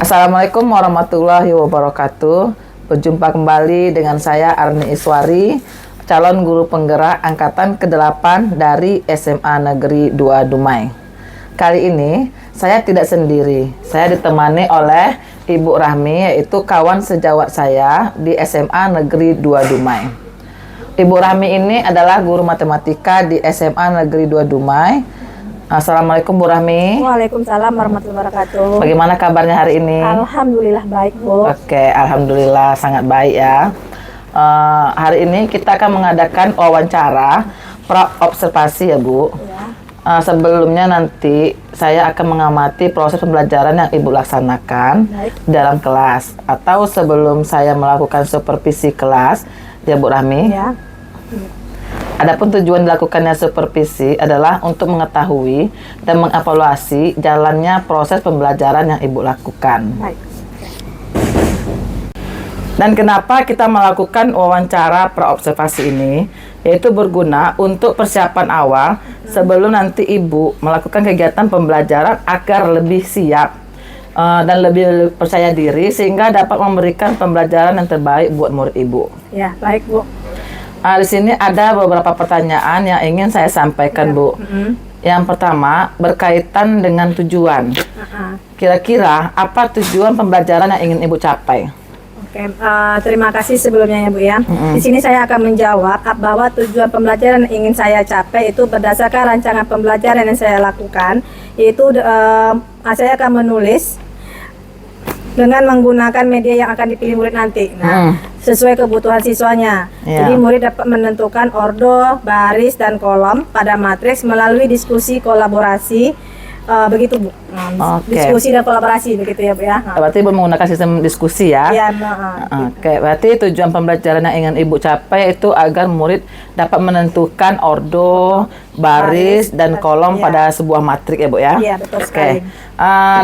Assalamualaikum warahmatullahi wabarakatuh. Berjumpa kembali dengan saya Arni Iswari, calon guru penggerak angkatan ke-8 dari SMA Negeri 2 Dumai. Kali ini saya tidak sendiri. Saya ditemani oleh Ibu Rahmi, yaitu kawan sejawat saya di SMA Negeri 2 Dumai. Ibu Rahmi ini adalah guru matematika di SMA Negeri 2 Dumai. Assalamualaikum Bu Rahmi. Waalaikumsalam warahmatullahi wabarakatuh. Bagaimana kabarnya hari ini? Alhamdulillah baik, Bu. Oke, alhamdulillah sangat baik ya. Hari ini kita akan mengadakan wawancara pra-observasi ya Bu. Ya. Sebelumnya nanti saya akan mengamati proses pembelajaran yang Ibu laksanakan dalam kelas, atau sebelum saya melakukan supervisi kelas ya Bu Rahmi. Ya. Adapun tujuan dilakukannya supervisi adalah untuk mengetahui dan mengevaluasi jalannya proses pembelajaran yang Ibu lakukan. Baik. Dan kenapa kita melakukan wawancara pra-observasi ini? Yaitu berguna untuk persiapan awal sebelum nanti Ibu melakukan kegiatan pembelajaran agar lebih siap dan lebih percaya diri sehingga dapat memberikan pembelajaran yang terbaik buat murid Ibu. Ya, baik, Bu. Di sini ada beberapa pertanyaan yang ingin saya sampaikan, Bu. Yang pertama, berkaitan dengan tujuan. Kira-kira apa tujuan pembelajaran yang ingin Ibu capai? Oke, terima kasih sebelumnya ya, Bu ya. Di sini saya akan menjawab bahwa tujuan pembelajaran yang ingin saya capai itu berdasarkan rancangan pembelajaran yang saya lakukan, yaitu saya akan menulis dengan menggunakan media yang akan dipilih murid nanti. Nah, sesuai kebutuhan siswanya. Jadi murid dapat menentukan ordo, baris, dan kolom pada matriks melalui diskusi kolaborasi. Begitu, Bu. Diskusi dan kolaborasi begitu ya, Bu ya. Berarti Ibu menggunakan sistem diskusi ya? Iya. Oke, berarti tujuan pembelajaran yang ingin Ibu capai itu agar murid dapat menentukan ordo, baris, dan kolom pada sebuah matriks ya, Bu ya? Iya, betul sekali.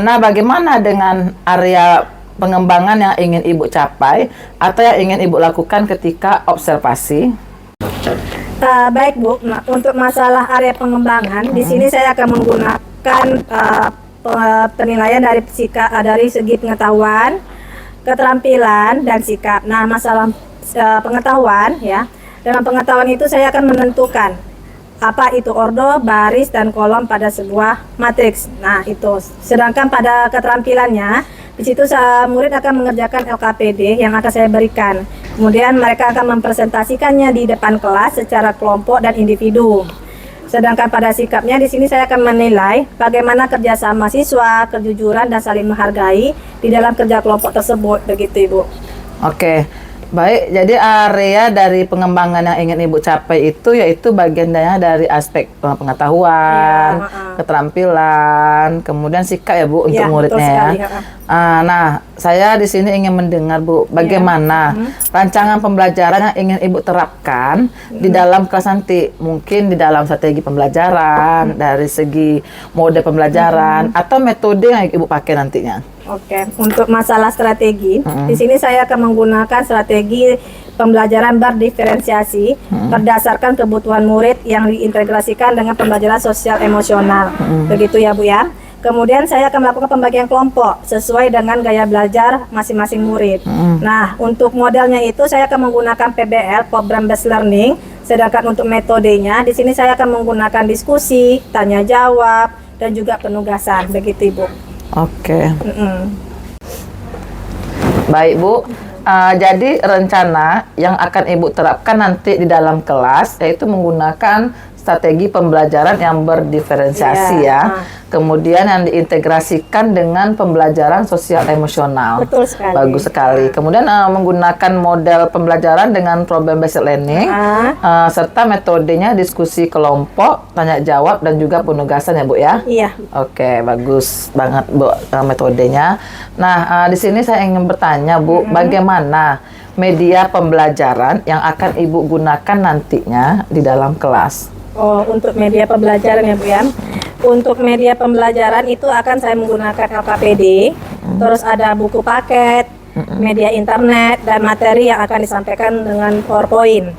Nah, bagaimana dengan area pengembangan yang ingin Ibu capai atau yang ingin Ibu lakukan ketika observasi? Baik, Bu. Nah, untuk masalah area pengembangan, di sini saya akan menggunakan penilaian dari segi pengetahuan, keterampilan, dan sikap. Nah, masalah pengetahuan ya. Dalam pengetahuan itu saya akan menentukan apa itu ordo, baris, dan kolom pada sebuah matriks. Nah, itu. Sedangkan pada keterampilannya, di situ murid akan mengerjakan LKPD yang akan saya berikan. Kemudian mereka akan mempresentasikannya di depan kelas secara kelompok dan individu. Sedangkan pada sikapnya di sini saya akan menilai bagaimana kerjasama siswa, kejujuran, dan saling menghargai di dalam kerja kelompok tersebut. Begitu, Ibu. Oke. Baik, jadi area dari pengembangan yang ingin Ibu capai itu yaitu bagiannya dari aspek pengetahuan, keterampilan, kemudian sikap ya Bu untuk muridnya ya. Nah, saya di sini ingin mendengar Bu, bagaimana rancangan pembelajaran yang ingin Ibu terapkan di dalam kelas nanti, mungkin di dalam strategi pembelajaran, dari segi mode pembelajaran atau metode yang Ibu pakai nantinya. Oke, untuk masalah strategi, di sini saya akan menggunakan strategi pembelajaran berdiferensiasi berdasarkan kebutuhan murid yang diintegrasikan dengan pembelajaran sosial emosional. Begitu ya, Bu ya. Kemudian saya akan melakukan pembagian kelompok sesuai dengan gaya belajar masing-masing murid. Nah, untuk modelnya itu saya akan menggunakan PBL, Program Based Learning. Sedangkan untuk metodenya, di sini saya akan menggunakan diskusi, tanya jawab, dan juga penugasan. Begitu, Ibu. Oke. Baik, Bu. Jadi rencana yang akan Ibu terapkan nanti di dalam kelas yaitu menggunakan strategi pembelajaran yang berdiferensiasi ya. Kemudian yang diintegrasikan dengan pembelajaran sosial emosional. Betul sekali. Bagus sekali. Kemudian menggunakan model pembelajaran dengan problem based learning serta metodenya diskusi kelompok, tanya jawab, dan juga penugasan ya Bu ya. Iya. Oke, bagus banget Bu metodenya. Nah, di sini saya ingin bertanya Bu, bagaimana media pembelajaran yang akan Ibu gunakan nantinya di dalam kelas? Oh, untuk media pembelajaran ya Bu ya. Untuk media pembelajaran itu akan saya menggunakan LKPD, terus ada buku paket, media internet, dan materi yang akan disampaikan dengan PowerPoint.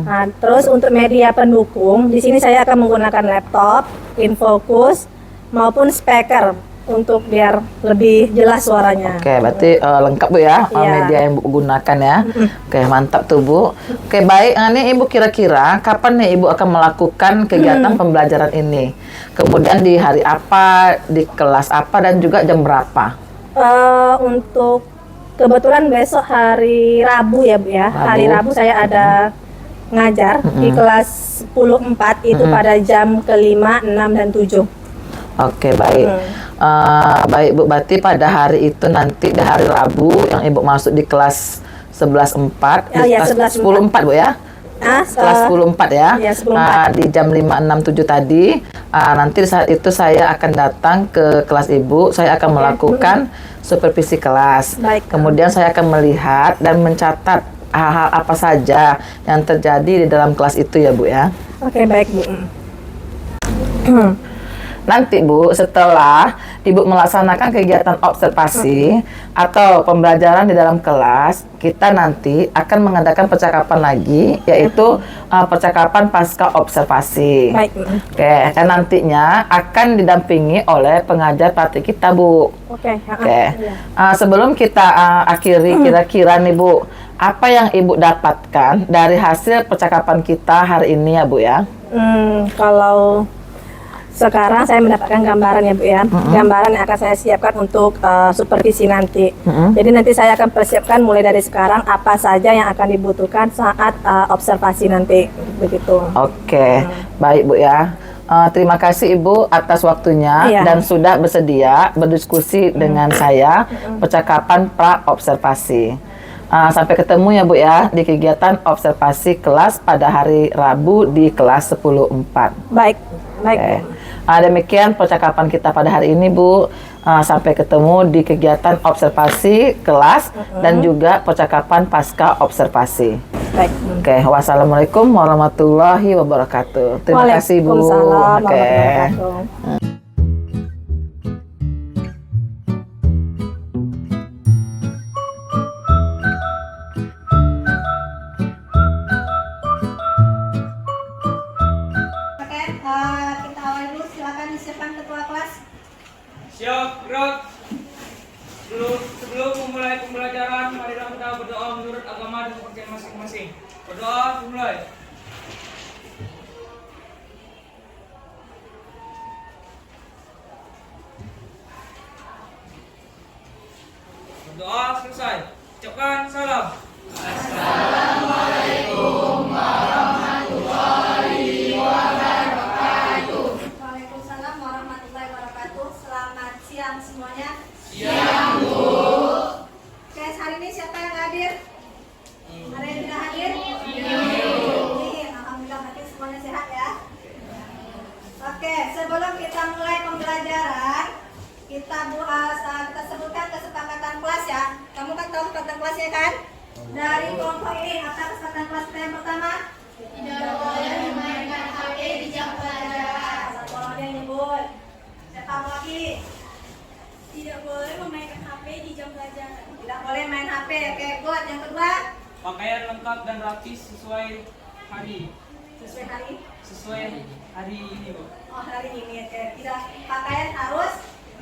Nah, terus untuk media pendukung, di sini saya akan menggunakan laptop, InFocus, maupun speaker untuk biar lebih jelas suaranya. Oke, berarti lengkap Bu ya, Iya. media yang Bu gunakan ya. Oke, mantap tuh Bu. Oke, baik. Nah, ini Ibu kira-kira kapan nih Ibu akan melakukan kegiatan pembelajaran ini? Kemudian di hari apa, di kelas apa, dan juga jam berapa? Untuk kebetulan besok hari Rabu ya Bu ya. Rabu. Hari Rabu saya ada ngajar di kelas 10.4 itu pada jam ke-5, 6, dan 7. Oke, baik. Baik Bu, berarti pada hari itu nanti di hari Rabu yang Ibu masuk di kelas 11.4, Oh, di ya, kelas 11.4. 10.4 Bu ya? Kelas 10.4 ya? Ya, 10.4. Di jam 5, 6, 7 tadi, nanti saat itu saya akan datang ke kelas Ibu, saya akan melakukan supervisi kelas. Baik. Kemudian saya akan melihat dan mencatat hal-hal apa saja yang terjadi di dalam kelas itu ya Bu ya? Oke, baik Bu. Nanti Bu, setelah Ibu melaksanakan kegiatan observasi atau pembelajaran di dalam kelas, kita nanti akan mengadakan percakapan lagi, yaitu percakapan pasca observasi. Baik. Oke, dan nantinya akan didampingi oleh pengajar praktik kita Bu. Oke. Oke, Iya. sebelum kita akhiri kira-kira nih Bu, apa yang Ibu dapatkan dari hasil percakapan kita hari ini ya Bu ya? Kalau sekarang saya mendapatkan gambaran ya Bu ya, gambaran yang akan saya siapkan untuk supervisi nanti. Jadi nanti saya akan persiapkan mulai dari sekarang apa saja yang akan dibutuhkan saat observasi nanti, begitu. Oke, baik Bu ya. Terima kasih Ibu atas waktunya Iya. dan sudah bersedia berdiskusi dengan saya percakapan pra observasi. Sampai ketemu ya Bu ya di kegiatan observasi kelas pada hari Rabu di kelas 10.4. Baik, baik. Oke. Demikian percakapan kita pada hari ini Bu. Sampai ketemu di kegiatan observasi kelas dan juga percakapan pasca observasi. Baik. Oke, wassalamualaikum warahmatullahi wabarakatuh. Terima kasih Bu. Waalaikumsalam Oke. warahmatullahi wabarakatuh. Oke, kita awali dulu. Silakan disiapkan ketua kelas. Siap, gerak. Sebelum memulai pembelajaran, marilah kita berdoa menurut agama dan kepercayaan masing-masing. Berdoa, dimulai. Berdoa selesai. Ucapkan salam. Waalaikumsalam warahmatullahi wabarakatuh. Selamat siang semuanya. Oke, hari ini siapa yang hadir? Ada yang tidak hadir? Alhamdulillah, berarti semuanya sehat ya. Oke, sebelum kita mulai pembelajaran, kita sebutkan kesepakatan kelas ya. Kamu kan tahu kesepakatan kelasnya kan? Dari kelompok ini, apa kesepakatan kelas kita yang pertama? Tidak boleh memainkan HP di jam pelajaran. Satu orang yang nyebut. Siapa lagi? Tidak boleh memainkan HP di jam pelajaran. Tidak boleh main HP. Oke, buat yang kedua. Pakaian lengkap dan rapi sesuai hari. Sesuai hari. Sesuai hari ini, Bu. Oh, hari ini. Oke, tidak pakaian harus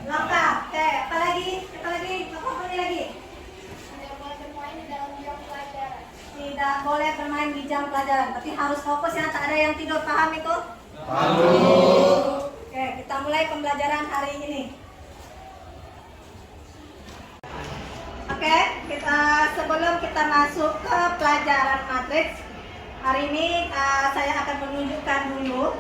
lengkap. Oke, apa lagi? Apa lagi? Apa lagi? Tidak boleh bermain di dalam jam pelajaran. Tidak boleh bermain di jam pelajaran. Tapi harus fokus ya, tak ada yang tidur. Paham itu? Oke, kita mulai pembelajaran hari ini. Oke, sebelum kita masuk ke pelajaran matriks, hari ini saya akan menunjukkan dulu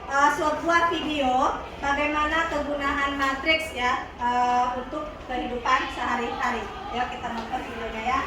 sebuah video bagaimana kegunaan matriks ya untuk kehidupan sehari-hari. Yuk kita nonton videonya ya.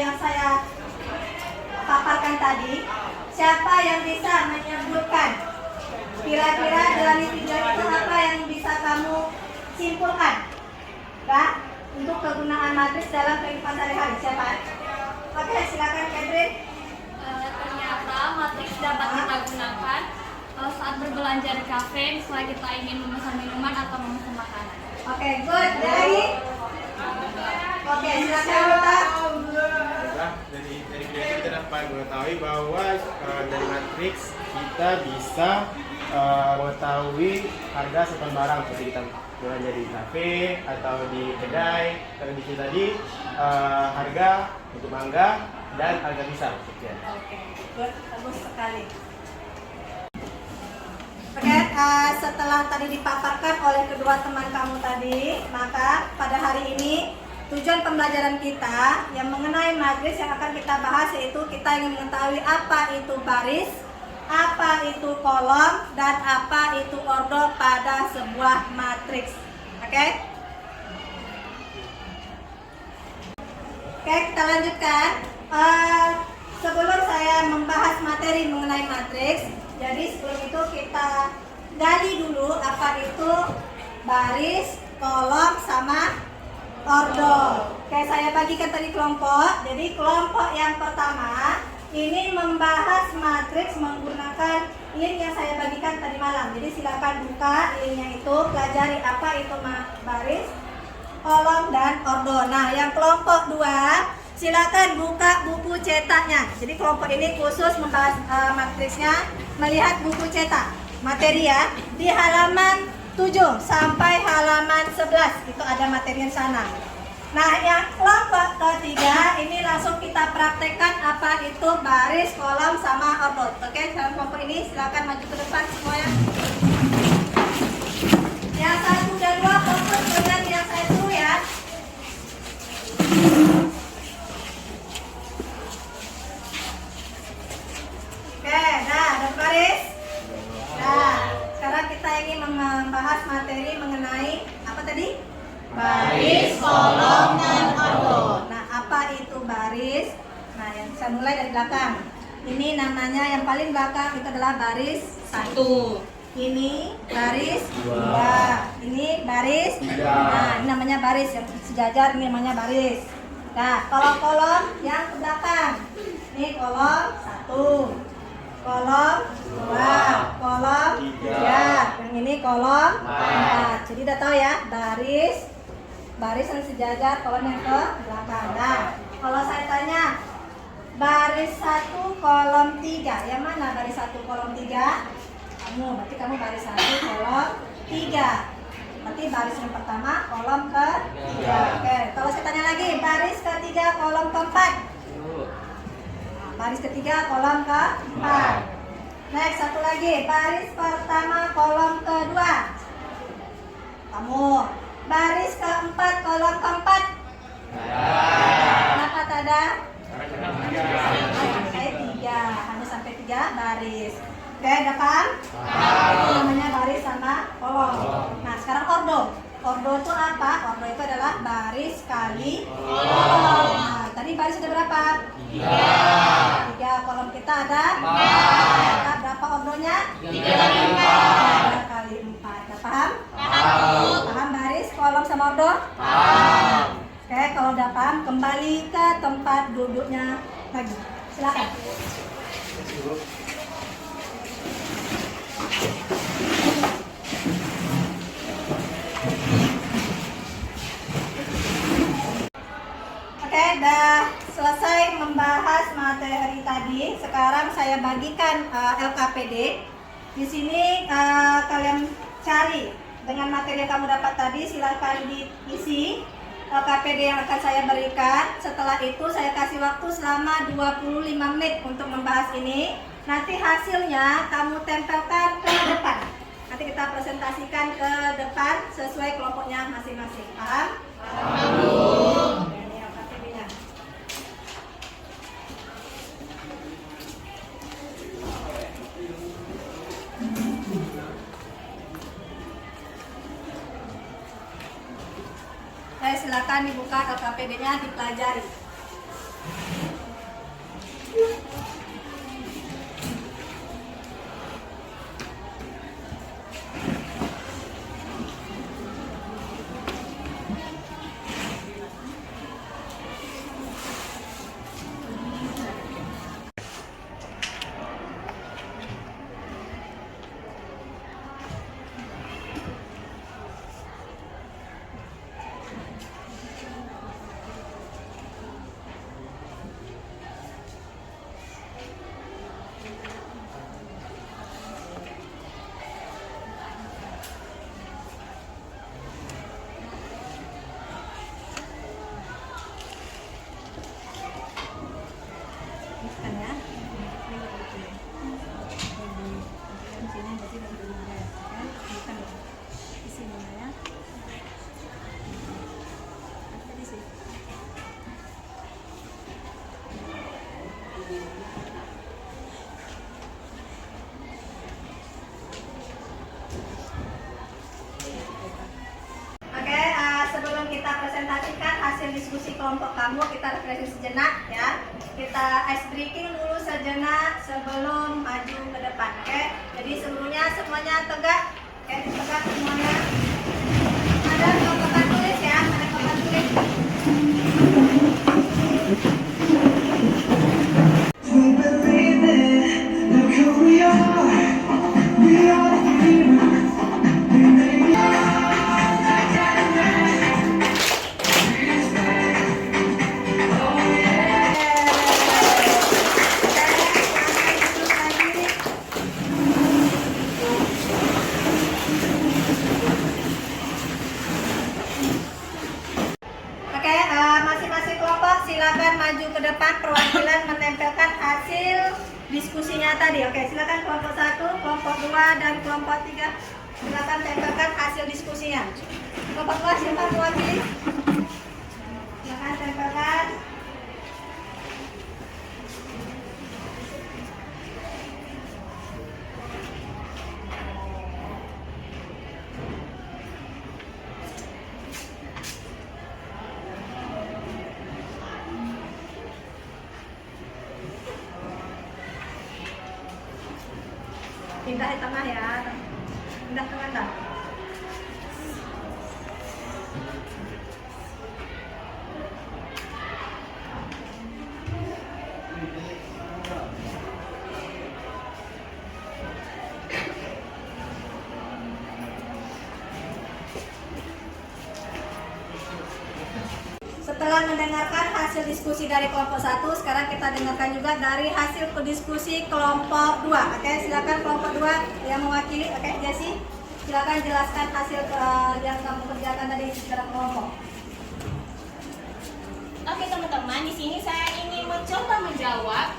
yang saya paparkan tadi, siapa yang bisa menyebutkan kira-kira dari 3 itu apa yang bisa kamu simpulkan? Kak, untuk kegunaan matriks dalam kehidupan sehari-hari, siapa? Oke, silakan Catherine. Ternyata matriks dapat kita gunakan saat berbelanja di kafe, misalnya kita ingin memesan minuman atau memesan makanan. Oke, good. Ada lagi? Oke, silakan Yuta. Dari kita dapat mengetahui bahwa dari matriks kita bisa mengetahui harga satuan barang seperti kita belanja di kafe atau di kedai. Kalau di sini tadi harga untuk mangga dan harga pisang. Sekian. Oke, good. Bagus sekali. Oke, setelah tadi dipaparkan oleh kedua teman kamu tadi, maka pada hari ini tujuan pembelajaran kita yang mengenai matriks yang akan kita bahas yaitu kita ingin mengetahui apa itu baris, apa itu kolom, dan apa itu ordo pada sebuah matriks. Oke? Oke, kita lanjutkan. Sebelum saya membahas materi mengenai matriks, jadi sebelum itu kita gali dulu apa itu baris, kolom, sama ordo. Oke, saya bagikan tadi kelompok. Jadi kelompok yang pertama ini membahas matriks menggunakan link yang saya bagikan tadi malam. Jadi silakan buka linknya itu, pelajari apa itu baris, kolom, dan ordo. Nah, yang kelompok 2 silakan buka buku cetaknya. Jadi kelompok ini khusus membahas matriksnya, melihat buku cetak materi ya, di halaman 7 sampai halaman 11 itu ada materi yang sana. Nah, yang kelompok ketiga ini langsung kita praktekkan apa itu baris, kolom, sama ordo. Oke, dalam kelompok ini silakan maju ke depan semuanya. Yang 1 dan 2 fokus dengan yang saya suruh ya. Oke, nah, ada baris. Nah, sekarang kita ingin membahas materi mengenai apa tadi? Baris, kolom, dan ordo. Nah, apa itu baris? Nah, yang saya mulai dari belakang. Ini namanya yang paling belakang itu adalah baris 1. Ini baris 2. Ini baris 3. Nah, ini namanya baris yang sejajar, ini namanya baris. Nah, kalau kolom yang ke belakang. Ini kolom 1. Kolom 2, kolom 3, yang ini kolom 4. Jadi udah tahu ya, baris yang sejajar, kolom yang ke belakang. Nah, kalau saya tanya baris 1 kolom 3, yang mana baris 1 kolom 3? Berarti kamu baris 1 kolom 3. Berarti baris yang pertama kolom ke 3. Oke, kalau saya tanya lagi, baris ketiga kolom keempat. Baris ketiga kolom ke-4. Next, satu lagi, baris pertama kolom kedua. Kamu. Baris keempat kolom keempat. Kenapa tak ada? Sampai 3. Hanya sampai 3 baris. Oke, ada paham? Itu namanya baris sama kolom. Nah, sekarang ordo. Ordo itu apa? Ordo itu adalah baris kali kolom. Nah, tadi baris ada berapa? 3. Kolom kita ada 4. Berapa ordonya? 3 kali 4. Udah paham? Paham baris, kolom, sama ordo? Oke, kalau udah paham, kembali ke tempat duduknya lagi. Silakan. Oke, udah selesai membahas materi tadi. Sekarang saya bagikan LKPD. Di sini kalian cari dengan materi yang kamu dapat tadi, silakan diisi LKPD yang akan saya berikan. Setelah itu saya kasih waktu selama 25 menit untuk membahas ini. Nanti hasilnya kamu tempelkan ke depan. Nanti kita presentasikan ke depan sesuai kelompoknya masing-masing. Paham? Paham. Ini LKPD-nya. Silakan dibuka LKPD-nya, dipelajari. silakan ya. Di sini berarti dari mana ya? Kan bukan di sini ya. Di sini. Oke, sebelum kita presentasikan hasil diskusi kelompok kamu, kita refreshing sejenak ya. Kita ice breaking dulu sejenak sebelum maju ke depan. Oke, jadi sebelumnya semuanya tegak. Oke, tegak semuanya. Ada papan tulis ya, ada papan tulis. Oke, masing-masing kelompok silakan maju ke depan perwakilan menempelkan hasil diskusinya tadi. Oke, silakan kelompok 1, kelompok 2, dan kelompok 3. Silakan tempelkan hasil diskusinya. Kelompok 2 silakan mewakili. Silakan tempelkan. Pindah di tengah ya. Pindah tengah dah. Setelah mendengarkan hasil diskusi dari kelompok 1, sekarang kita dengarkan juga dari hasil diskusi kelompok 2. Oke, silakan kelompok 2 yang mewakili. Oke, Jessie, silakan jelaskan hasil yang kamu kerjakan tadi secara kelompok. Oke teman-teman, di sini saya ingin mencoba menjawab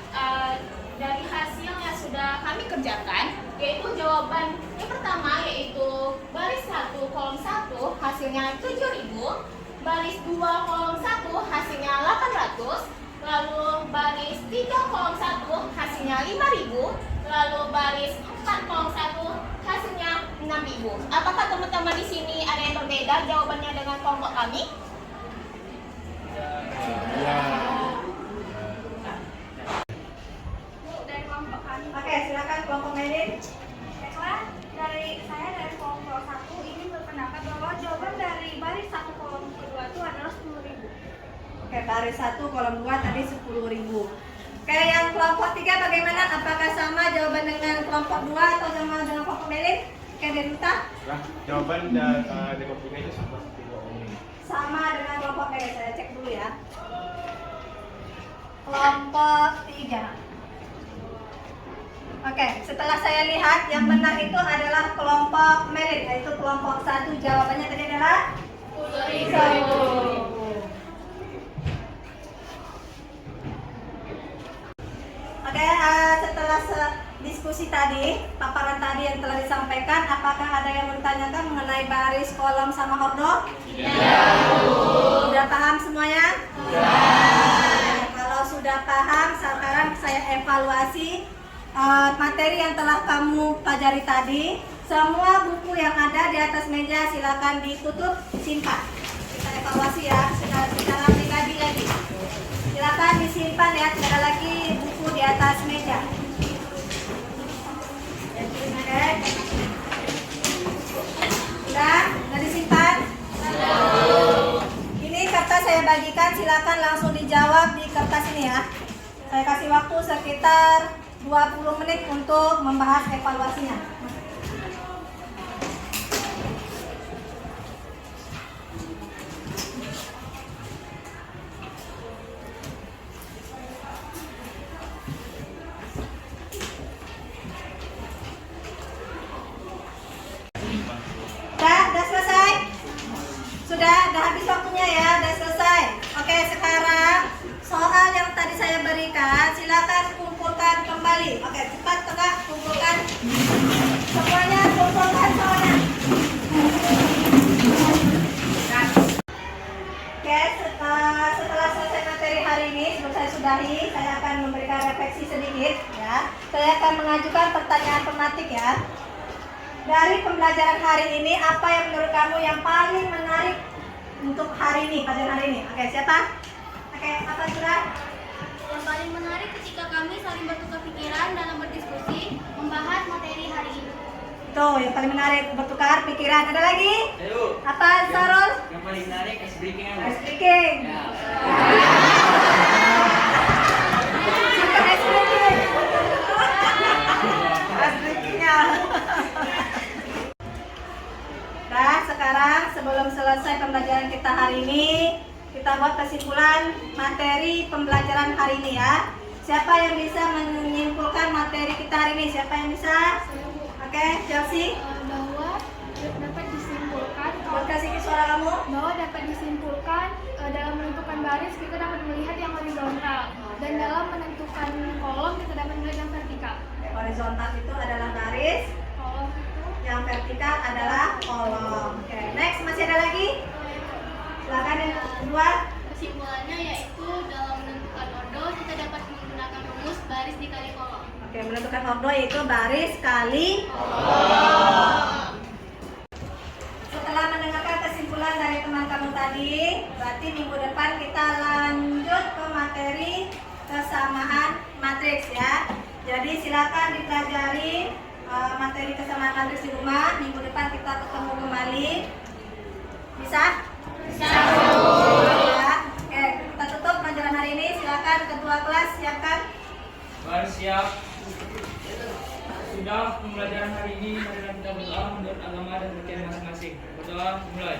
dari hasil yang sudah kami kerjakan, yaitu jawaban yang pertama yaitu baris 1 kolom 1 hasilnya 7.000, baris 2 kolom 1 hasilnya 800, lalu baris 3 kolom 1 hasilnya 5.000, lalu baris 4 kolom 1 hasilnya 6.000. Apakah teman-teman di sini ada yang berbeda jawabannya dengan kelompok kami? Dari kelompok kami. Oke, silakan kelompok Melin. Baiklah, dari kelompok 1 ini berpendapat bahwa jawaban dari baris 1 kolom kedua itu adalah 10.000. Oke, baris 1 kolom 2 tadi 10.000. Oke, yang kelompok 3 bagaimana? Apakah sama jawaban dengan kelompok 2 atau sama dengan kelompok Melin? Oke, Denuta. Nah, jawaban dari kelompoknya itu sama seperti kelompok ini. Sama dengan kelompok Melin. Saya cek dulu ya. Kelompok 3. Oke, setelah saya lihat yang benar itu adalah kelompok Melin, yaitu kelompok 1 jawabannya tadi adalah 10.000. Oke, setelah diskusi tadi, paparan tadi yang telah disampaikan, apakah ada yang bertanyakan mengenai baris, kolom, sama ordo? Tidak. Sudah paham semuanya? Sudah. Kalau sudah paham, sekarang saya evaluasi materi yang telah kamu pelajari tadi. Semua buku yang ada di atas meja silakan ditutup, simpan. Kita evaluasi ya, secara pribadi lagi. Silakan disimpan ya, tidak ada lagi buku di atas meja. Oke. Sudah disimpan? Ini kertas saya bagikan, silakan langsung dijawab di kertas ini ya. Saya kasih waktu sekitar 20 menit untuk membahas evaluasinya. Sudah selesai? Sudah habis waktunya ya, sudah selesai. Oke, sekarang soal yang tadi saya berikan silakan sudahi, saya akan memberikan refleksi sedikit ya. Saya akan mengajukan pertanyaan tematik ya. Dari pembelajaran hari ini, apa yang menurut kamu yang paling menarik untuk hari ini, pelajaran hari ini? Oke, siapa? Oke, apa sudah? Yang paling menarik ketika kami saling bertukar pikiran dalam berdiskusi membahas materi hari ini. Tuh, yang paling menarik bertukar pikiran. Ada lagi? Ayo. Apa, Sarul? Yang paling menarik ice breaking. Ice breaking. Suka ice breaking. Ice breakingnya. Nah, sekarang sebelum selesai pembelajaran kita hari ini, kita buat kesimpulan materi pembelajaran hari ini ya. Siapa yang bisa menyimpulkan materi kita hari ini? Siapa yang bisa? Oke, Chelsea. Bahwa dapat disimpulkan Buat kasih ke suara kamu. dalam menentukan baris kita dapat melihat yang horizontal dan dalam menentukan kolom kita dapat melihat yang vertikal. Horizontal itu adalah baris, Kolom itu yang vertikal adalah kolom. Oke, next masih ada lagi? Silakan yang kedua. kesimpulannya yaitu dalam menentukan ordo kita dapat menggunakan rumus baris dikali kolom. Oke, menentukan ordo yaitu baris kali. Setelah mendengarkan kesimpulan dari teman kamu tadi, berarti minggu depan kita lanjut ke materi kesamaan matriks ya. Jadi silakan dipelajari materi kesamaan matriks di rumah. Minggu depan kita ketemu kembali. Bisa? Bisa. Ya. Oke, kita tutup pelajaran hari ini. Silakan ketua kelas siapkan. Baris siap. Sudah pembelajaran hari ini, marilah kita berdoa menurut agama dan kepercayaan masing-masing. Berdoa mulai.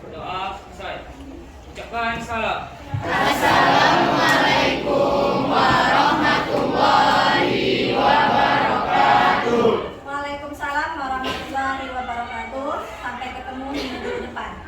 Berdoa selesai. Ucapkan salam. Waalaikumsalam warahmatullahi wabarakatuh. Sampai ketemu minggu depan.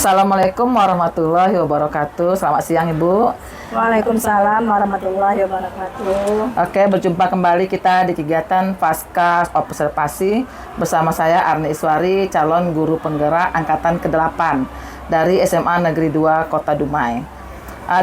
Assalamualaikum warahmatullahi wabarakatuh. Selamat siang Ibu. Waalaikumsalam warahmatullahi wabarakatuh. Oke, berjumpa kembali kita di kegiatan Pasca Observasi bersama saya Arni Iswari, calon guru penggerak angkatan ke-8 dari SMA Negeri 2 Kota Dumai.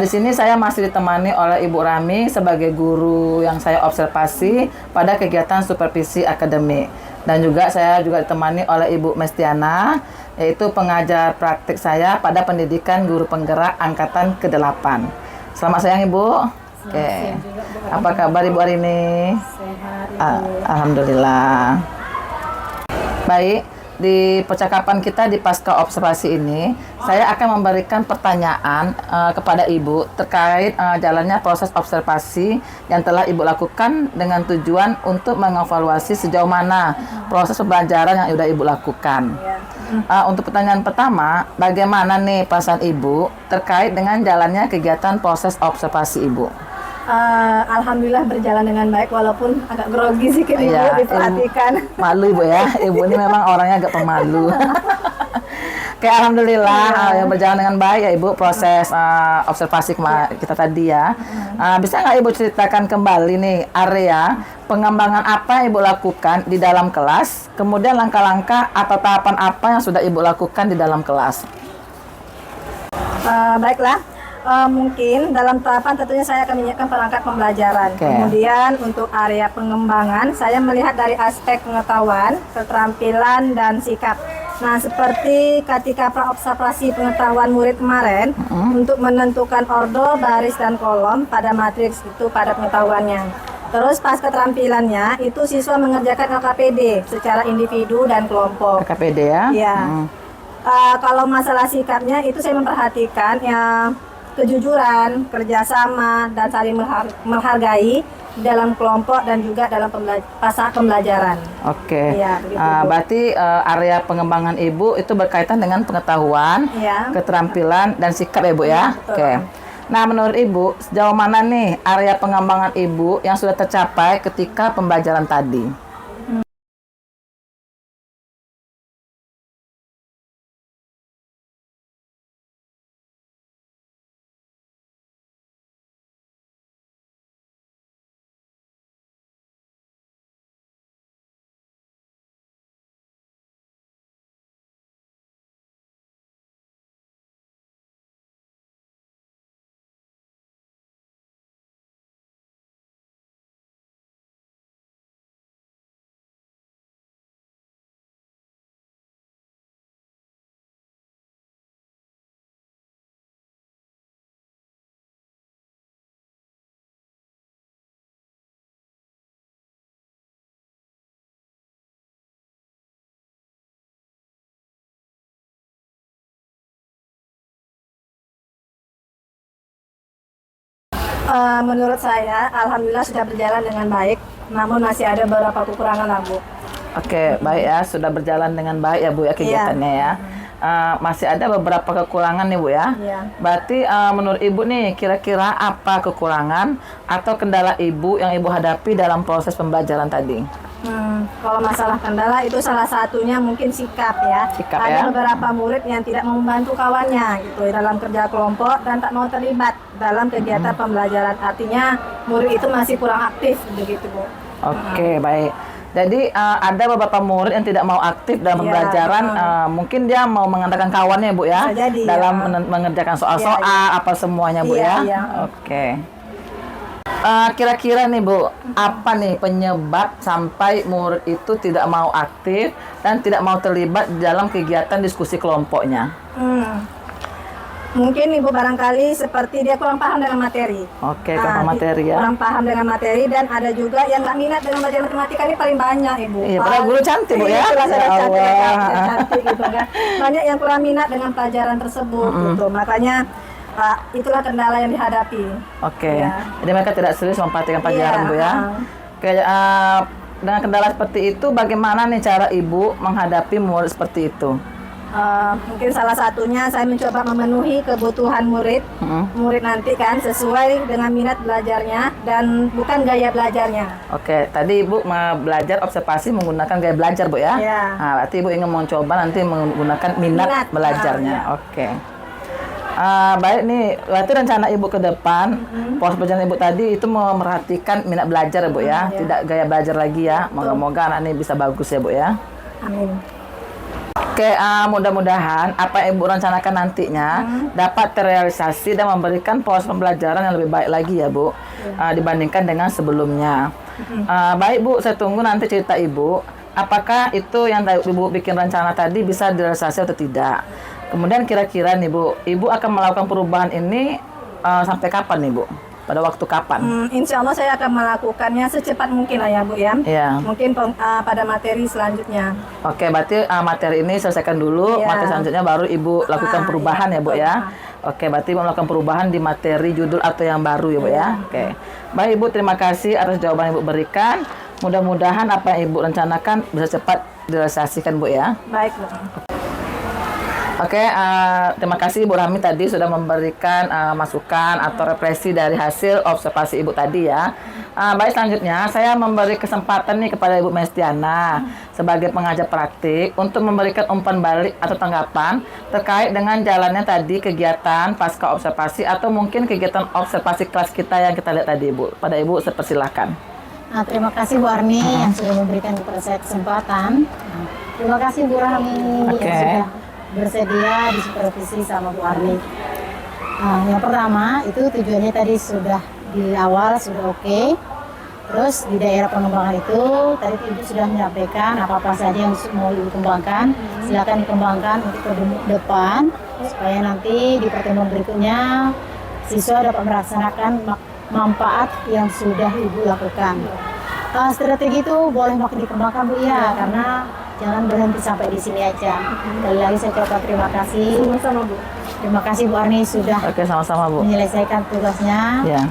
Di sini saya masih ditemani oleh Ibu Rami sebagai guru yang saya observasi pada kegiatan supervisi akademik. Dan juga saya juga ditemani oleh Ibu Mestiana, yaitu pengajar praktik saya pada pendidikan guru penggerak angkatan ke-8. Selamat siang Ibu. Oke. Apa kabar Ibu hari ini? Sehat. Alhamdulillah. Baik, di percakapan kita di pasca observasi ini, saya akan memberikan pertanyaan kepada Ibu terkait jalannya proses observasi yang telah Ibu lakukan dengan tujuan untuk mengevaluasi sejauh mana proses pembelajaran yang sudah Ibu lakukan. Untuk pertanyaan pertama, bagaimana nih perasaan Ibu terkait dengan jalannya kegiatan proses observasi Ibu? Alhamdulillah berjalan dengan baik walaupun agak grogi sih Ibu Iya, diperhatikan. Malu Ibu ya, Ibu ini memang orangnya agak pemalu. Oke, alhamdulillah yang berjalan dengan baik ya Ibu proses observasi kita tadi ya. Bisa nggak Ibu ceritakan kembali nih area pengembangan apa yang Ibu lakukan di dalam kelas, kemudian langkah-langkah atau tahapan apa yang sudah Ibu lakukan di dalam kelas? Baiklah. Mungkin dalam tahapan tentunya saya akan menyiapkan perangkat pembelajaran. Oke. Kemudian untuk area pengembangan saya melihat dari aspek pengetahuan, keterampilan dan sikap. Nah, seperti ketika praobservasi pengetahuan murid kemarin untuk menentukan ordo, baris dan kolom pada matriks itu pada pengetahuannya. Terus pas keterampilannya itu siswa mengerjakan LKPD secara individu dan kelompok. KPD ya? Iya. Kalau masalah sikapnya itu saya memperhatikan ya kejujuran, kerjasama, dan saling menghargai dalam kelompok dan juga dalam fase pembelajaran. Oke. Iya, begitu, Bu. Berarti area pengembangan Ibu itu berkaitan dengan pengetahuan, Iya. keterampilan, dan sikap ya Bu ya? Betul. Oke. Nah, menurut Ibu, sejauh mana nih area pengembangan Ibu yang sudah tercapai ketika pembelajaran tadi? Menurut saya, alhamdulillah sudah berjalan dengan baik, namun masih ada beberapa kekurangan lah, Bu. Oke, baik ya, sudah berjalan dengan baik ya Bu ya kegiatannya ya. Masih ada beberapa kekurangan nih Bu ya. Iya. Berarti menurut Ibu nih, kira-kira apa kekurangan atau kendala Ibu yang Ibu hadapi dalam proses pembelajaran tadi? Kalau masalah kendala itu salah satunya mungkin sikap ya. Sikap, ada ya. beberapa murid yang tidak mau membantu kawannya gitu dalam kerja kelompok dan tak mau terlibat dalam kegiatan pembelajaran. Artinya murid itu masih kurang aktif begitu, Bu. Oke, baik. Jadi ada beberapa murid yang tidak mau aktif dalam Iya, pembelajaran, mungkin dia mau mengandalkan kawannya Bu ya, Bisa jadi, dalam ya. mengerjakan soal-soal Iya, apa semuanya Bu Iya, ya. iya. Oke. Kira-kira nih Bu, apa nih penyebab sampai murid itu tidak mau aktif dan tidak mau terlibat dalam kegiatan diskusi kelompoknya? Mungkin Ibu barangkali seperti dia kurang paham dengan materi. Oke, kurang materi ya. Kurang paham dengan materi dan ada juga yang nggak minat dengan belajar matematika ini paling banyak, Ibu. Iya, padahal guru cantik, Bu, ya? Itulah saya Ya cantik, Allah. cantik gitu kan. Banyak yang kurang minat dengan pelajaran tersebut gitu. Makanya itulah kendala yang dihadapi. Oke, Iya. jadi mereka tidak serius memperhatikan pelajaran Iya, Bu ya. Oke, dengan kendala seperti itu, bagaimana nih cara Ibu menghadapi murid seperti itu? Mungkin salah satunya saya mencoba memenuhi kebutuhan murid nanti kan sesuai dengan minat belajarnya dan bukan gaya belajarnya. Oke, tadi Ibu belajar observasi menggunakan gaya belajar Bu ya? Iya. Nah, berarti Ibu ingin mencoba nanti menggunakan minat Minat, belajarnya. iya. Oke. Baik nih, berarti rencana Ibu ke depan, proses perjalanan Ibu tadi itu memerhatikan minat belajar ya Bu ya, Iya. tidak gaya belajar lagi ya. Moga-moga anak ini bisa bagus ya Bu ya. Amin. Oke, mudah-mudahan apa yang Ibu rencanakan nantinya dapat terrealisasi dan memberikan proses pembelajaran yang lebih baik lagi ya Bu, dibandingkan dengan sebelumnya. Baik Bu, saya tunggu nanti cerita Ibu. Apakah itu yang Ibu bikin rencana tadi bisa direalisasi atau tidak? Kemudian kira-kira nih Bu, Ibu akan melakukan perubahan ini sampai kapan nih Bu? Pada waktu kapan? Insya Allah saya akan melakukannya secepat mungkin lah ya Bu ya. Iya. Mungkin pada materi selanjutnya. Oke, berarti materi ini selesaikan dulu, Iya. materi selanjutnya baru Ibu lakukan perubahan iya, ya Bu betul. ya. Oke, berarti melakukan perubahan di materi judul atau yang baru ya Bu ya. Oke. Baik Ibu, terima kasih atas jawaban Ibu berikan. Mudah-mudahan apa yang Ibu rencanakan bisa cepat direalisasikan Bu ya. Baik Bu. Oke, terima kasih Ibu Rahmi tadi sudah memberikan masukan atau refleksi dari hasil observasi Ibu tadi ya. Baik, selanjutnya saya memberi kesempatan nih kepada Ibu Mestiana sebagai pengajar praktik untuk memberikan umpan balik atau tanggapan terkait dengan jalannya tadi kegiatan pasca observasi atau mungkin kegiatan observasi kelas kita yang kita lihat tadi Ibu. Pada Ibu, saya persilahkan. Nah, terima kasih Bu Arni yang sudah memberikan kepada saya kesempatan. Terima kasih Bu Rahmi Oke. yang sudah bersedia disupervisi sama Bu Arni. Yang pertama itu tujuannya tadi sudah di awal sudah oke. Terus di daerah pengembangan itu tadi Ibu sudah menyampaikan apa-apa saja yang mau Ibu kembangkan. Silakan dikembangkan untuk ke depan supaya nanti di pertemuan berikutnya siswa dapat merasakan manfaat yang sudah Ibu lakukan. Strategi itu boleh makin dikembangkan Bu ya, karena jangan berhenti sampai di sini aja. Sekali lagi saya ucapkan terima kasih. Sama Bu. Terima kasih Bu Arni sudah Oke, sama-sama Bu. menyelesaikan tugasnya. Ya.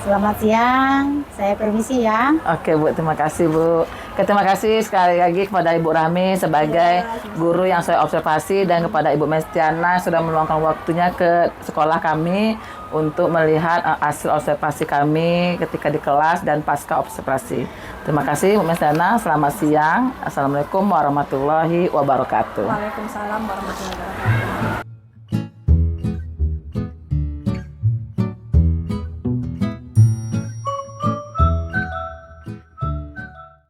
Selamat siang, saya permisi ya. Oke Bu, terima kasih Bu. Oke, terima kasih sekali lagi kepada Ibu Rahmi sebagai guru yang saya observasi dan kepada Ibu Mestiana sudah meluangkan waktunya ke sekolah kami untuk melihat hasil observasi kami ketika di kelas dan pasca observasi. Terima kasih Bu Mestiana, selamat siang. Assalamualaikum warahmatullahi wabarakatuh. Waalaikumsalam warahmatullahi wabarakatuh.